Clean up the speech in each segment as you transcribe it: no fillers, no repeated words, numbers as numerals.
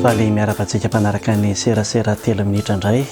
Faly miarabantsika mpanaraka ny serasera telo minitra indray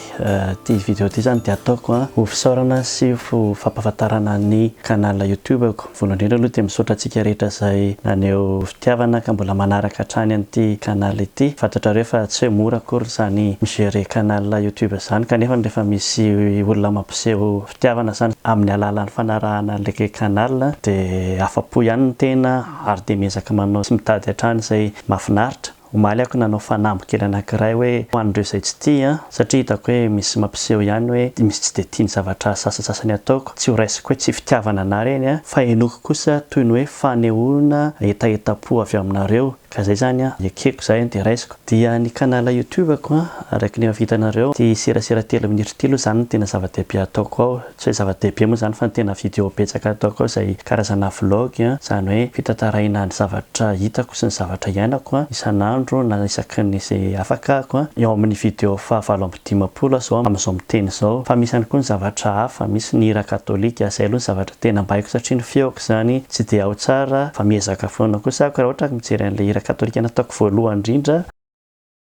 ty vidéo ty zany dia ataoko ho fisaorana sy ho fampahafantarana ny canal YouTube-ko. Voalohany indrindra aloha dia misaotra antsika rehetra izay naneo fitiavana ka mbola manaraka hatrany an'ity canal ity. Fantatrareo fa tsy hoe mora akory zany migérer canal YouTube zany, kanefa rehefa misy olona mampiseho fitiavana zany amin'ny alalan'ny fanarahana an'ilay canal dia afa-po ihany ny tena ary dia miezaka manao sy mitady hatrany izay mahafinaritra. Omaly ako nanao fanambo kely anankiray hoe ho an'ireo izay tsy tia satria hitako hoe misy mampiseho ihany hoe misy tsy dia tia ny zavatra sasasasany ataoko. Tsy ho raisiko hoe tsy fitiavana ana reny fa henoko kosa toy ny hoe fanehoana etaeta-po avy aminareo. Ka zay zany ekeko zay dia raisiko. Dia ny canal YouTube-ko araka ny vitanareo ty serasera telo minitra ty aloha zany tena zava-dehibe ataoko ao. Tsy hoe zava-dehibe moa zany fa tena vidéo betsaka ataoko ao izay karazana vlog zany hoe fitantaraina ny zavatra hitako sy ny zavatra iainako isan'andro na isaky ny izay afaka eo amin'ny vidéo fahavalo amby dimampolo zao amin'izao miteny zao. Fa misy ihany koa ny zavatra hafa, misy ny hira katolika, zay aloha ny zavatra tena mbaiko satria ny feoko zany tsy dia ao tsara fa miezaka foana kosa ako raha ohatra mijery an'ilay hira katolika nataoko voalohany indrindra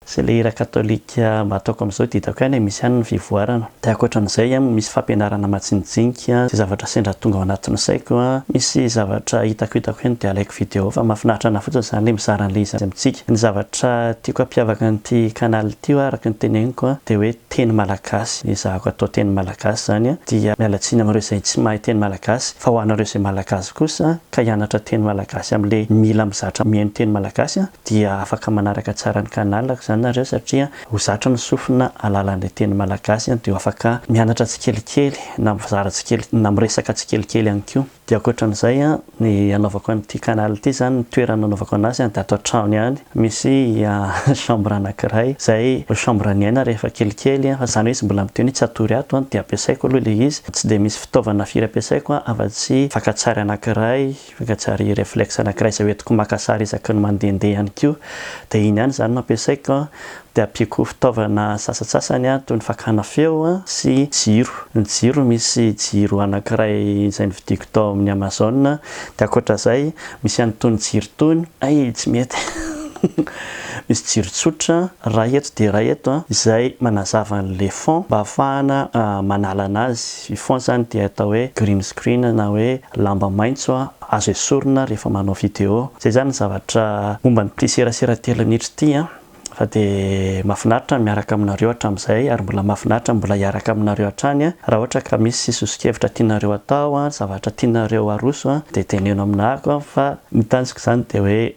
sy ilay hira katolika mba ataoko amin'izao dia hitako ihany misy ihany ny fivoarana. Dia ankoatran'izay misy fampianarana matsinijinika, sy zavatra sendra tonga ao anatin'ny saiko, misy zavatra hitako ihany dia alaiko vidéo fa mahafinaritra anahy fotsiny zany ilay mizara an'ilay izy amintsika. Ny zavatra tiako hampiavaka an'ity canal ity araka ny teneniko dia hoe teny malagasy. Izahako atao teny malagasy zany dia miala tsiny amin'ireo izay tsy mahay teny malagasy fa ho anareo izay malagasy kosa ka hianatra teny malagasy amin'ilay mila mizatra mihaino teny malagasy dia afaka manaraka tsara ny canalako zany nareo satria ho zatra ny sofina alalan'ilay teny malagasy dia afaka mianatra tsikelikely na mizara tsikely na miresaka tsikelikely ihany koa. Dia ankoatran'izay ny anaovako an'ity canal ity zany, ny toerana anaovako anazy dia atao trano ihany. Misy chambre anankiray izay chambre ny aina rehefa kelikely fa zany hoe izy mbola miteny tsy hatory ato dia ampiasaiko aloha ilay izy. Tsy dia misy fitaovana firy ampiasaiko afa-tsy fakan-tsary anankiray, fakan-tsary réflexe anankiray izay hoentiko maka sary isaky ny mandehandeha ihany koa. Dia iny ihany zany no ampiasaiko. Dia ampiako fitaovana sasasasany toy ny fakana feo sy jiro. Ny jiro misy jiro anankiray izay nividiko tao amin'ny Amazon. Dia ankoatran'izay misy ihany toy ny jiro tony tsy mety misy jiro tsotra ray eto dia ray eto izay manazava an'ilay fond mba ahafahana manala anazy. Fond zany dia atao hoe green screen na hoe lamba maitso azo esorina rehefa manao vidéo. Zay zany ny zavatra momba n'ity serasera telo minitra ity fa dia mahafinaritra miaraka aminareo hatramin'izay ary mbola mahafinaritra mbola hiaraka aminareo hatrany. Raha ohatra ka misy sosokevitra tianareo atao, zavatra tianareo aroso dia teneno aminahako fa ny tanjoko zany dia hoe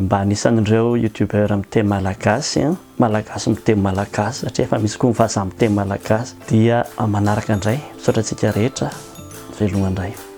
mba anisan'ireo youtubeur miteny malagasy miteny malagasy satria efa misy koa vazaha miteny malagasy dia manaraka indray misaotra antsika rehetra veloma indray.